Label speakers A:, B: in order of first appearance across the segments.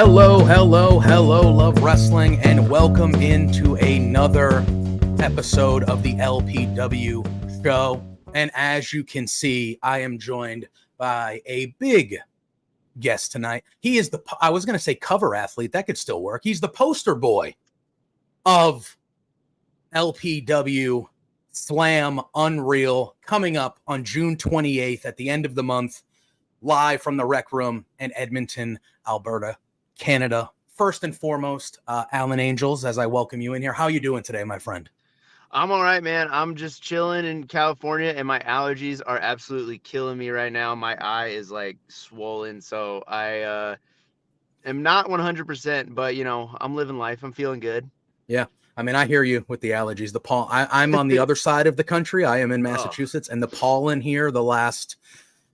A: Hello, love wrestling, and welcome into another episode of the LPW Show. And as you can see, I am joined by a big guest tonight. He is I was going to say cover athlete. That could still work. He's the poster boy of LPW Slam Unreal, coming up on June 28th at the end of the month, live from the Rec Room in Edmonton, Alberta, Canada. First and foremost, Alan Angels, as I welcome you in here. How are you doing today, my friend?
B: I'm all right, man. I'm just chilling in California, and my allergies are absolutely killing me right now. My eye is like swollen, so I am not 100%, but I'm living life. I'm feeling good.
A: Yeah. I mean, I hear you with the allergies. I'm on the other side of the country. I am in Massachusetts, and the pollen here the last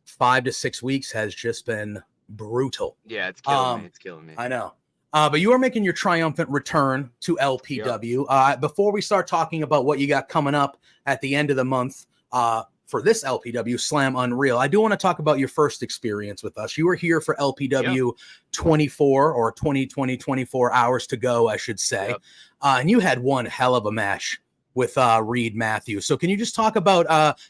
A: 5 to 6 weeks has just been brutal.
B: Yeah, it's killing me. It's killing me.
A: I know. But you are making your triumphant return to LPW. Yep. Before we start talking about what you got coming up at the end of the month for this LPW Slam Unreal, I do want to talk about your first experience with us. You were here for LPW 24 or 24 hours to go, I should say. Yep. And you had one hell of a match with Reed Matthews. So can you just talk about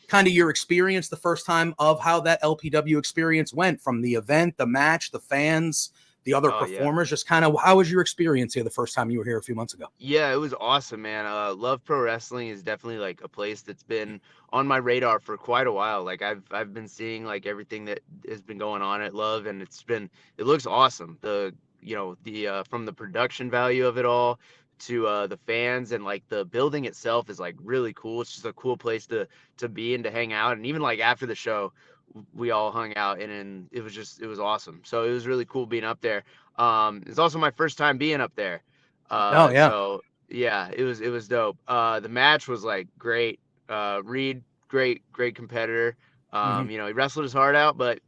A: kind of your experience the first time of how that LPW experience went, from the event, the match, the fans, the other performers? Just kind of, how was your experience here the first time you were here a few months ago?
B: Yeah, it was awesome, man. Love Pro Wrestling is definitely like a place that's been on my radar for quite a while. Like I've been seeing like everything that has been going on at Love, and it looks awesome. From the production value of it all to the fans, and like the building itself is like really cool. It's just a cool place to be and to hang out. And even like after the show, we all hung out, and it was awesome. So it was really cool being up there. It's also my first time being up there. So yeah, it was dope. The match was like great. Reed, great competitor. He wrestled his heart out, but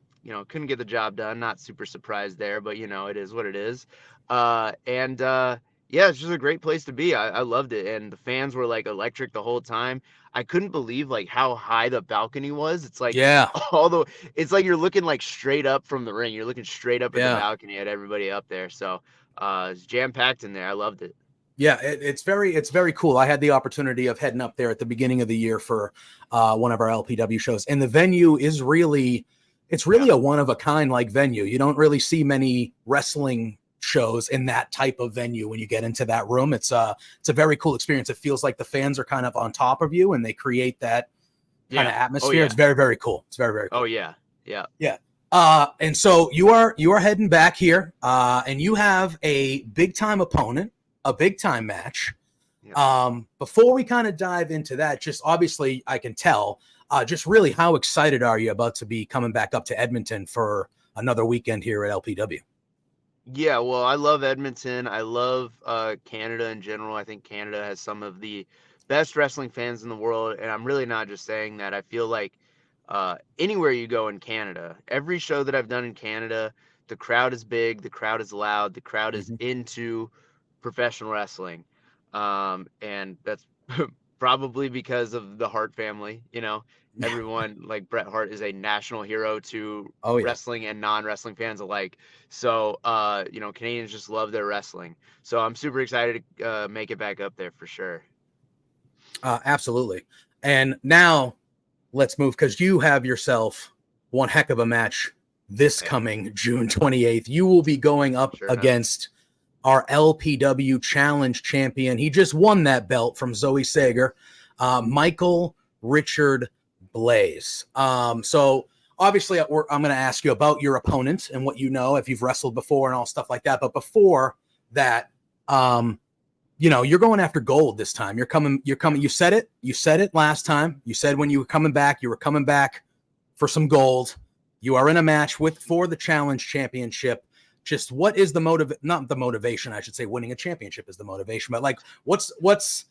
B: couldn't get the job done. Not super surprised there, but it is what it is. Yeah, it's just a great place to be. I loved it, and the fans were like electric the whole time. I couldn't believe like how high the balcony was. It's like it's like you're looking like straight up from the ring. You're looking straight up at the balcony at everybody up there. So it's jam packed in there. I loved it.
A: Yeah, it's very cool. I had the opportunity of heading up there at the beginning of the year for one of our LPW shows, and the venue is really a one of a kind like venue. You don't really see many wrestling shows in that type of venue. When you get into that room, it's a very cool experience. It feels like the fans are kind of on top of you, and they create that kind of atmosphere. It's very, very cool. It's very, very cool.
B: Oh yeah.
A: And so you are heading back here, and you have a big time opponent, a big time match. Before we kind of dive into that, just obviously I can tell, just really how excited are you about to be coming back up to Edmonton for another weekend here at LPW?
B: Yeah, well, I love Edmonton. I love Canada in general. I think Canada has some of the best wrestling fans in the world, and I'm really not just saying that. I feel like anywhere you go in Canada, every show that I've done in Canada, the crowd is big, the crowd is loud, the crowd is into professional wrestling, and that's probably because of the Hart family. Everyone, like Bret Hart is a national hero to wrestling and non-wrestling fans alike. So, Canadians just love their wrestling. So I'm super excited to make it back up there for sure.
A: Absolutely. And now let's move, because you have yourself one heck of a match this coming June 28th. You will be going up against our LPW Challenge champion. He just won that belt from Zoe Sager, Michael Richard Blais. So obviously I'm going to ask you about your opponent and what you know, if you've wrestled before and all stuff like that. But before that, you're going after gold this time. You're coming. You said it last time. You said when you were coming back for some gold. You are in a match for the Challenge Championship. Just what is not the motivation, I should say. Winning a championship is the motivation, but like, what's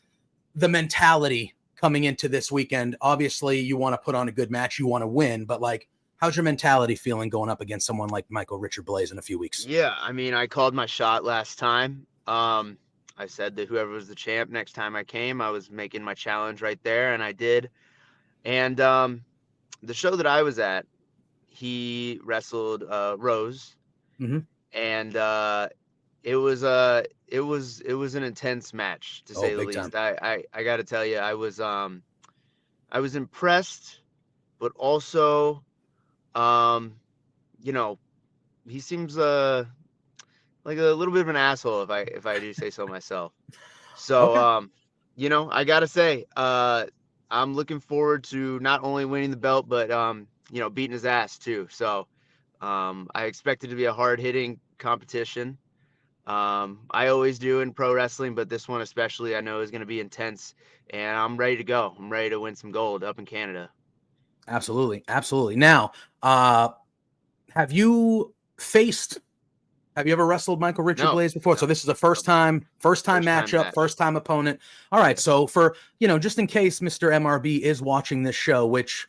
A: the mentality coming into this weekend? Obviously you want to put on a good match, you want to win, but like, how's your mentality feeling going up against someone like Michael Richard Blais in a few weeks?
B: Yeah, I mean, I called my shot last time. I said that whoever was the champ next time I came, I was making my challenge right there, and I did. And the show that I was at, he wrestled Rose, and it was an intense match, to
A: Oh,
B: say the
A: big time.
B: least. I got to tell you, I was impressed, but also, um, you know, he seems like a little bit of an asshole, if I do say so myself. So,
A: Okay.
B: I gotta say, I'm looking forward to not only winning the belt, but beating his ass too. So, I expect it to be a hard hitting competition. I always do in pro wrestling, but this one especially, I know is going to be intense, and I'm ready to go. I'm ready to win some gold up in Canada.
A: Absolutely. Absolutely. Now, have you faced have you ever wrestled Michael Richard
B: No,
A: Blais before? So
B: no,
A: this is a first time
B: first time
A: matchup,
B: match.
A: first time opponent. All right. So for, just in case Mr. MRB is watching this show, which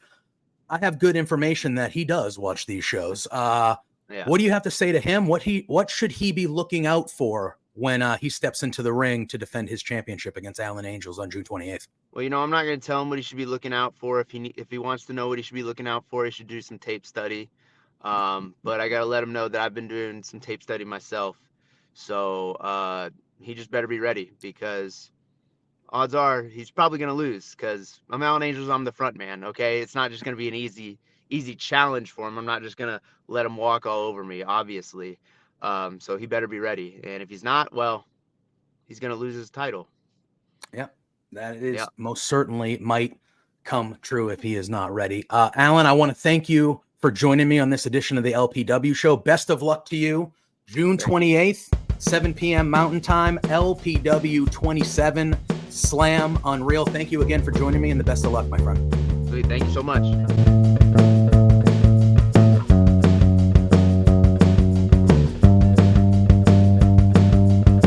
A: I have good information that he does watch these shows.
B: Yeah.
A: What do you have to say to him? What should he be looking out for when he steps into the ring to defend his championship against Alan Angels on June 28th?
B: Well, I'm not going to tell him what he should be looking out for. If he wants to know what he should be looking out for, he should do some tape study. But I got to let him know that I've been doing some tape study myself. So he just better be ready, because odds are he's probably going to lose, because I'm Alan Angels. I'm the front man. Okay. It's not just going to be an easy challenge for him. I'm not just going to let him walk all over me, obviously. So he better be ready. And if he's not, well, he's going to lose his title.
A: Yep. That is most certainly might come true if he is not ready. Alan, I want to thank you for joining me on this edition of the LPW Show. Best of luck to you. June 28th, 7 p.m. Mountain Time, LPW 27 Slam Unreal. Thank you again for joining me, and the best of luck, my friend.
B: Sweet. Thank you so much.